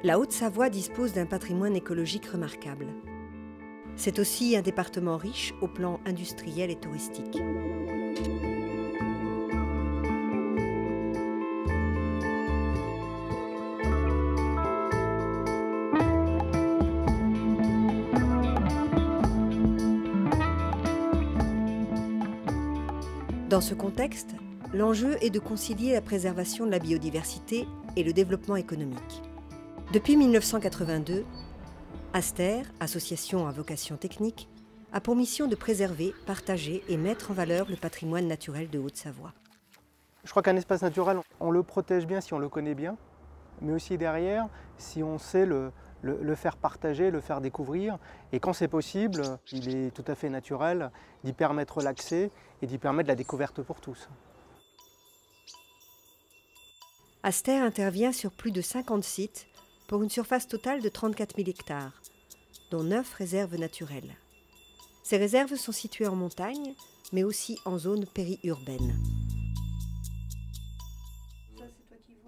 La Haute-Savoie dispose d'un patrimoine écologique remarquable. C'est aussi un département riche au plan industriel et touristique. Dans ce contexte, l'enjeu est de concilier la préservation de la biodiversité et le développement économique. Depuis 1982, Aster, association à vocation technique, a pour mission de préserver, partager et mettre en valeur le patrimoine naturel de Haute-Savoie. Je crois qu'un espace naturel, on le protège bien si on le connaît bien, mais aussi derrière, si on sait le faire partager, le faire découvrir. Et quand c'est possible, il est tout à fait naturel d'y permettre l'accès et d'y permettre la découverte pour tous. Aster intervient sur plus de 50 sites pour une surface totale de 34 000 hectares, dont 9 réserves naturelles. Ces réserves sont situées en montagne, mais aussi en zone périurbaine.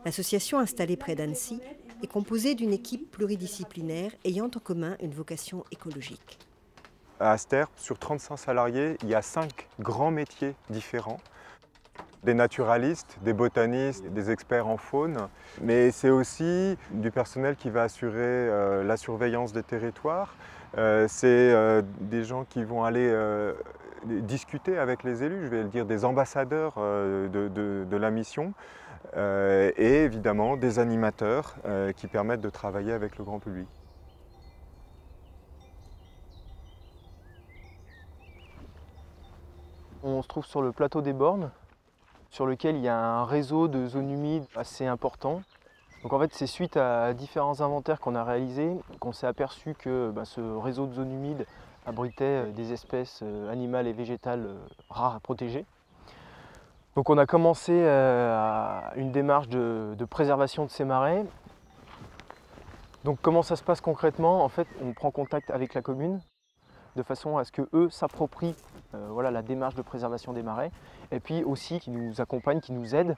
L'association installée près d'Annecy est composée d'une équipe pluridisciplinaire ayant en commun une vocation écologique. À Aster, sur 35 salariés, il y a 5 grands métiers différents. Des naturalistes, des botanistes, des experts en faune, mais c'est aussi du personnel qui va assurer la surveillance des territoires. C'est des gens qui vont aller discuter avec les élus, je vais le dire des ambassadeurs de la mission, et évidemment des animateurs qui permettent de travailler avec le grand public. On se trouve sur le plateau des Bornes, sur lequel il y a un réseau de zones humides assez important. Donc en fait, c'est suite à différents inventaires qu'on a réalisés qu'on s'est aperçu que ce réseau de zones humides abritait des espèces animales et végétales rares à protéger. Donc on a commencé une démarche de préservation de ces marais. Donc comment ça se passe concrètement? En fait, on prend contact avec la commune de façon à ce qu'eux s'approprient la démarche de préservation des marais, et puis aussi qui nous accompagnent, qui nous aident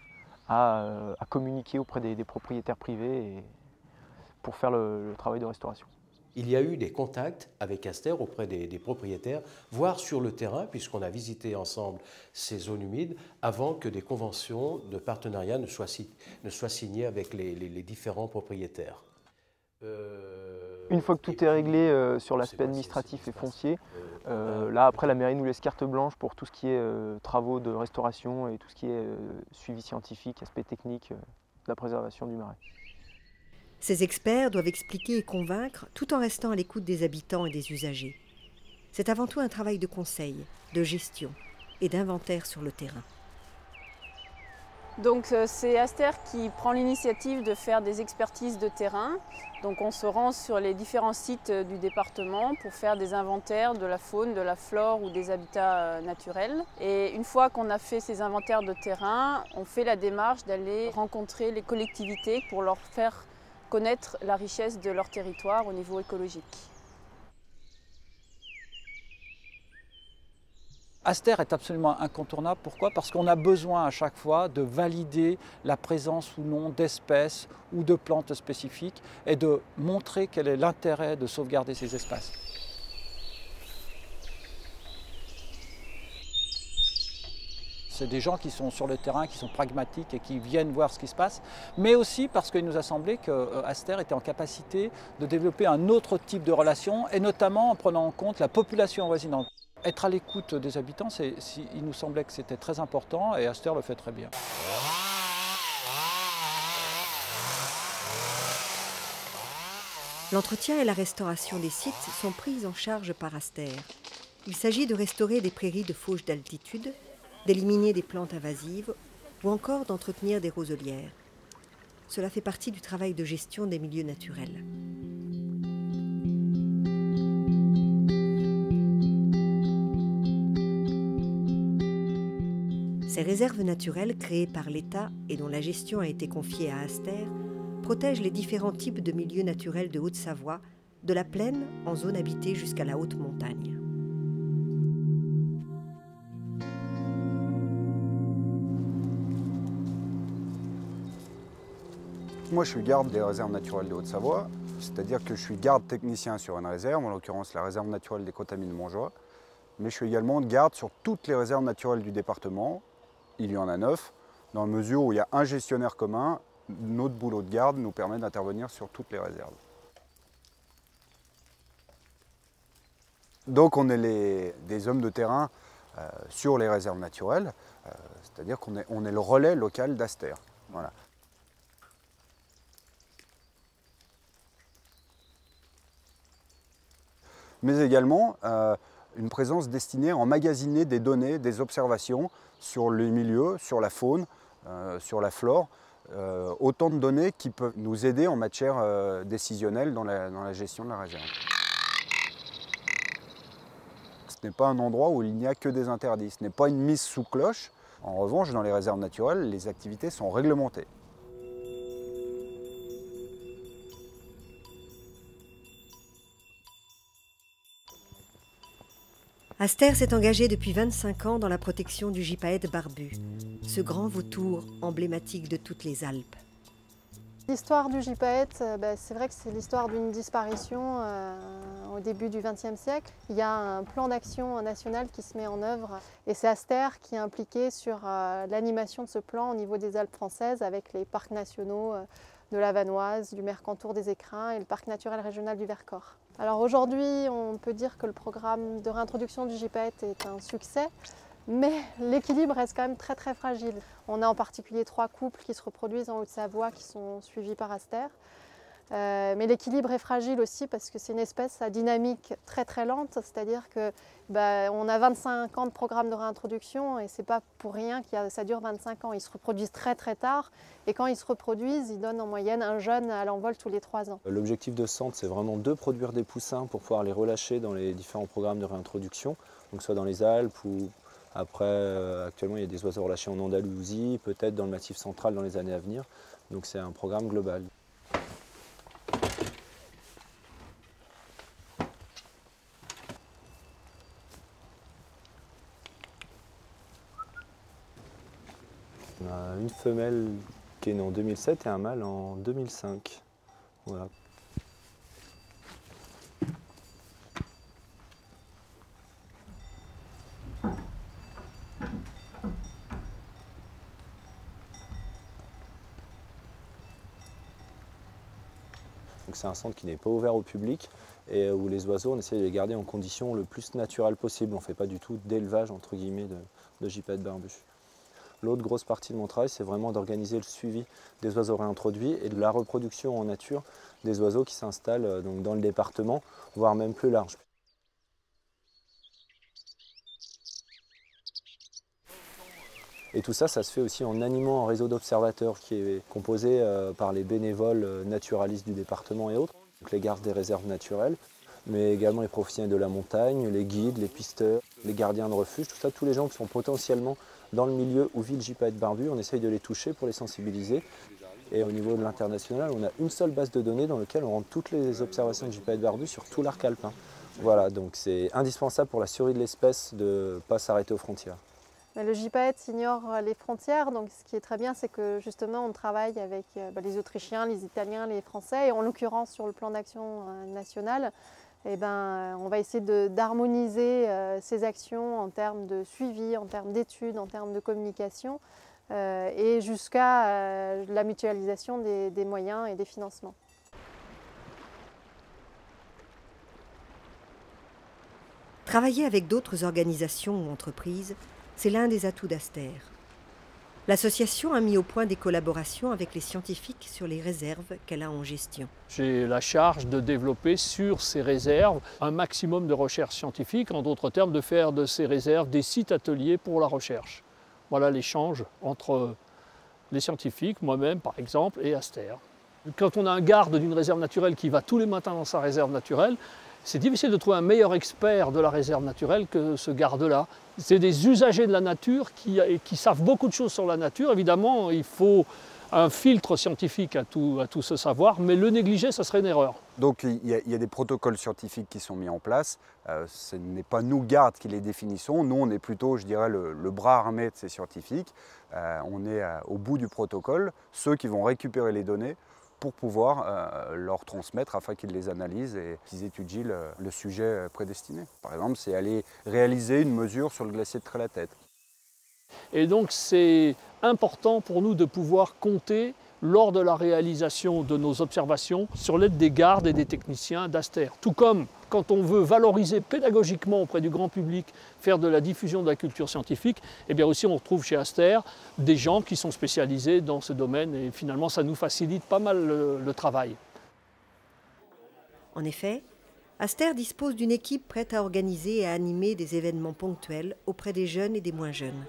à communiquer auprès des propriétaires privés pour faire le travail de restauration. Il y a eu des contacts avec Aster auprès des propriétaires, voire sur le terrain, puisqu'on a visité ensemble ces zones humides, avant que des conventions de partenariat ne soient signées avec les différents propriétaires. Une fois que tout est réglé sur l'aspect administratif et foncier, là après la mairie nous laisse carte blanche pour tout ce qui est travaux de restauration et tout ce qui est suivi scientifique, aspect technique de la préservation du marais. Ces experts doivent expliquer et convaincre tout en restant à l'écoute des habitants et des usagers. C'est avant tout un travail de conseil, de gestion et d'inventaire sur le terrain. Donc c'est Aster qui prend l'initiative de faire des expertises de terrain. Donc on se rend sur les différents sites du département pour faire des inventaires de la faune, de la flore ou des habitats naturels. Et une fois qu'on a fait ces inventaires de terrain, on fait la démarche d'aller rencontrer les collectivités pour leur faire connaître la richesse de leur territoire au niveau écologique. Aster est absolument incontournable. Pourquoi? Parce qu'on a besoin à chaque fois de valider la présence ou non d'espèces ou de plantes spécifiques et de montrer quel est l'intérêt de sauvegarder ces espaces. C'est des gens qui sont sur le terrain, qui sont pragmatiques et qui viennent voir ce qui se passe, mais aussi parce qu'il nous a semblé qu'Aster était en capacité de développer un autre type de relation, et notamment en prenant en compte la population avoisinante. Être à l'écoute des habitants, il nous semblait que c'était très important, et Aster le fait très bien. L'entretien et la restauration des sites sont prises en charge par Aster. Il s'agit de restaurer des prairies de fauche d'altitude, d'éliminer des plantes invasives ou encore d'entretenir des roselières. Cela fait partie du travail de gestion des milieux naturels. Ces réserves naturelles créées par l'État et dont la gestion a été confiée à Aster protègent les différents types de milieux naturels de Haute-Savoie, de la plaine en zone habitée jusqu'à la haute montagne. Moi, je suis garde des réserves naturelles de Haute-Savoie, c'est-à-dire que je suis garde technicien sur une réserve, en l'occurrence la réserve naturelle des Contamines Montjoie, mais je suis également garde sur toutes les réserves naturelles du département. Il y en a 9, dans la mesure où il y a un gestionnaire commun. Notre boulot de garde nous permet d'intervenir sur toutes les réserves. Donc on est des hommes de terrain sur les réserves naturelles, c'est-à-dire qu'on est le relais local d'Aster. Voilà. Mais également une présence destinée à emmagasiner des données, des observations sur les milieux, sur la faune, sur la flore, autant de données qui peuvent nous aider en matière décisionnelle dans la gestion de la réserve. Ce n'est pas un endroit où il n'y a que des interdits, ce n'est pas une mise sous cloche. En revanche, dans les réserves naturelles, les activités sont réglementées. Aster s'est engagé depuis 25 ans dans la protection du gypaète barbu, ce grand vautour emblématique de toutes les Alpes. L'histoire du gypaète, c'est vrai que c'est l'histoire d'une disparition au début du XXe siècle. Il y a un plan d'action national qui se met en œuvre et c'est Aster qui est impliqué sur l'animation de ce plan au niveau des Alpes françaises avec les parcs nationaux de la Vanoise, du Mercantour des Écrins et le parc naturel régional du Vercors. Alors aujourd'hui, on peut dire que le programme de réintroduction du gypaète est un succès, mais l'équilibre reste quand même très très fragile. On a en particulier 3 couples qui se reproduisent en Haute-Savoie qui sont suivis par Aster. Mais l'équilibre est fragile aussi parce que c'est une espèce à dynamique très très lente, c'est-à-dire que on a 25 ans de programme de réintroduction et c'est pas pour rien que ça dure 25 ans. Ils se reproduisent très très tard et quand ils se reproduisent, ils donnent en moyenne un jeune à l'envol tous les 3 ans. L'objectif de Centre, c'est vraiment de produire des poussins pour pouvoir les relâcher dans les différents programmes de réintroduction, donc soit dans les Alpes ou après, actuellement il y a des oiseaux relâchés en Andalousie, peut-être dans le Massif central dans les années à venir, donc c'est un programme global. On a une femelle qui est née en 2007 et un mâle en 2005. Voilà. C'est un centre qui n'est pas ouvert au public et où les oiseaux, on essaie de les garder en conditions le plus naturelles possible. On ne fait pas du tout d'élevage entre guillemets de gypaète barbu. L'autre grosse partie de mon travail, c'est vraiment d'organiser le suivi des oiseaux réintroduits et de la reproduction en nature des oiseaux qui s'installent donc dans le département, voire même plus large. Et tout ça, ça se fait aussi en animant un réseau d'observateurs qui est composé par les bénévoles naturalistes du département et autres, donc les gardes des réserves naturelles, mais également les professionnels de la montagne, les guides, les pisteurs, les gardiens de refuge, tout ça, tous les gens qui sont potentiellement dans le milieu où vit le gypaète barbu, on essaye de les toucher pour les sensibiliser. Et au niveau de l'international, on a une seule base de données dans laquelle on rentre toutes les observations de gypaète barbu sur tout l'arc alpin. Voilà, donc c'est indispensable pour la survie de l'espèce de ne pas s'arrêter aux frontières. Le gypaète ignore les frontières, donc ce qui est très bien, c'est que justement on travaille avec les Autrichiens, les Italiens, les Français, et en l'occurrence sur le plan d'action national, on va essayer d'harmoniser ces actions en termes de suivi, en termes d'études, en termes de communication, et jusqu'à la mutualisation des moyens et des financements. Travailler avec d'autres organisations ou entreprises, c'est l'un des atouts d'Aster. L'association a mis au point des collaborations avec les scientifiques sur les réserves qu'elle a en gestion. J'ai la charge de développer sur ces réserves un maximum de recherche scientifique, en d'autres termes de faire de ces réserves des sites ateliers pour la recherche. Voilà l'échange entre les scientifiques, moi-même par exemple, et Aster. Quand on a un garde d'une réserve naturelle qui va tous les matins dans sa réserve naturelle, c'est difficile de trouver un meilleur expert de la réserve naturelle que ce garde-là. C'est des usagers de la nature qui savent beaucoup de choses sur la nature. Évidemment, il faut un filtre scientifique à tout ce savoir, mais le négliger, ce serait une erreur. Donc il y a des protocoles scientifiques qui sont mis en place. Ce n'est pas nous, gardes, qui les définissons. Nous, on est plutôt, je dirais, le bras armé de ces scientifiques. On est au bout du protocole. Ceux qui vont récupérer les données pour pouvoir leur transmettre afin qu'ils les analysent et qu'ils étudient le sujet prédestiné. Par exemple, c'est aller réaliser une mesure sur le glacier de Trait-la-Tête. Et donc c'est important pour nous de pouvoir compter lors de la réalisation de nos observations sur l'aide des gardes et des techniciens d'Aster. Tout comme quand on veut valoriser pédagogiquement auprès du grand public, faire de la diffusion de la culture scientifique, eh bien aussi on retrouve chez Aster des gens qui sont spécialisés dans ce domaine et finalement ça nous facilite pas mal le travail. En effet, Aster dispose d'une équipe prête à organiser et à animer des événements ponctuels auprès des jeunes et des moins jeunes.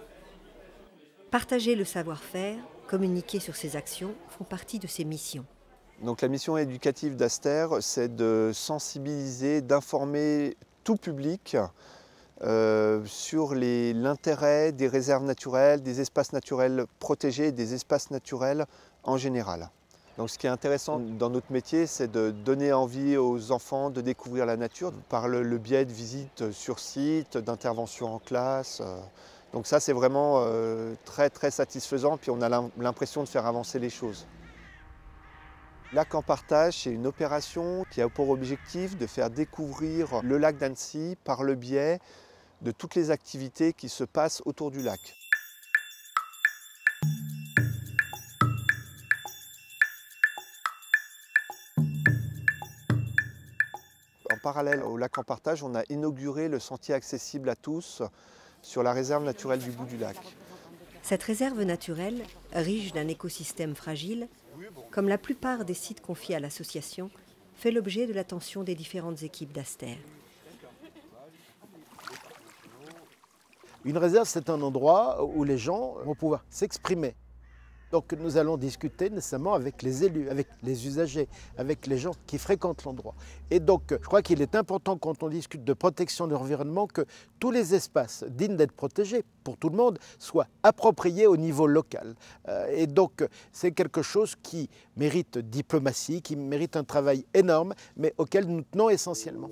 Partager le savoir-faire, communiquer sur ses actions font partie de ses missions. Donc la mission éducative d'Aster, c'est de sensibiliser, d'informer tout public sur l'intérêt des réserves naturelles, des espaces naturels protégés et des espaces naturels en général. Donc ce qui est intéressant dans notre métier, c'est de donner envie aux enfants de découvrir la nature par le biais de visites sur site, d'interventions en classe. Donc ça, c'est vraiment très très satisfaisant, puis on a l'impression de faire avancer les choses. Lac en partage, c'est une opération qui a pour objectif de faire découvrir le lac d'Annecy par le biais de toutes les activités qui se passent autour du lac. En parallèle au lac en partage, on a inauguré le sentier accessible à tous sur la réserve naturelle du bout du lac. Cette réserve naturelle, riche d'un écosystème fragile, comme la plupart des sites confiés à l'association, fait l'objet de l'attention des différentes équipes d'Aster. Une réserve, c'est un endroit où les gens vont pouvoir s'exprimer. Donc nous allons discuter nécessairement avec les élus, avec les usagers, avec les gens qui fréquentent l'endroit. Et donc je crois qu'il est important quand on discute de protection de l'environnement que tous les espaces dignes d'être protégés pour tout le monde soient appropriés au niveau local. Et donc c'est quelque chose qui mérite diplomatie, qui mérite un travail énorme, mais auquel nous tenons essentiellement.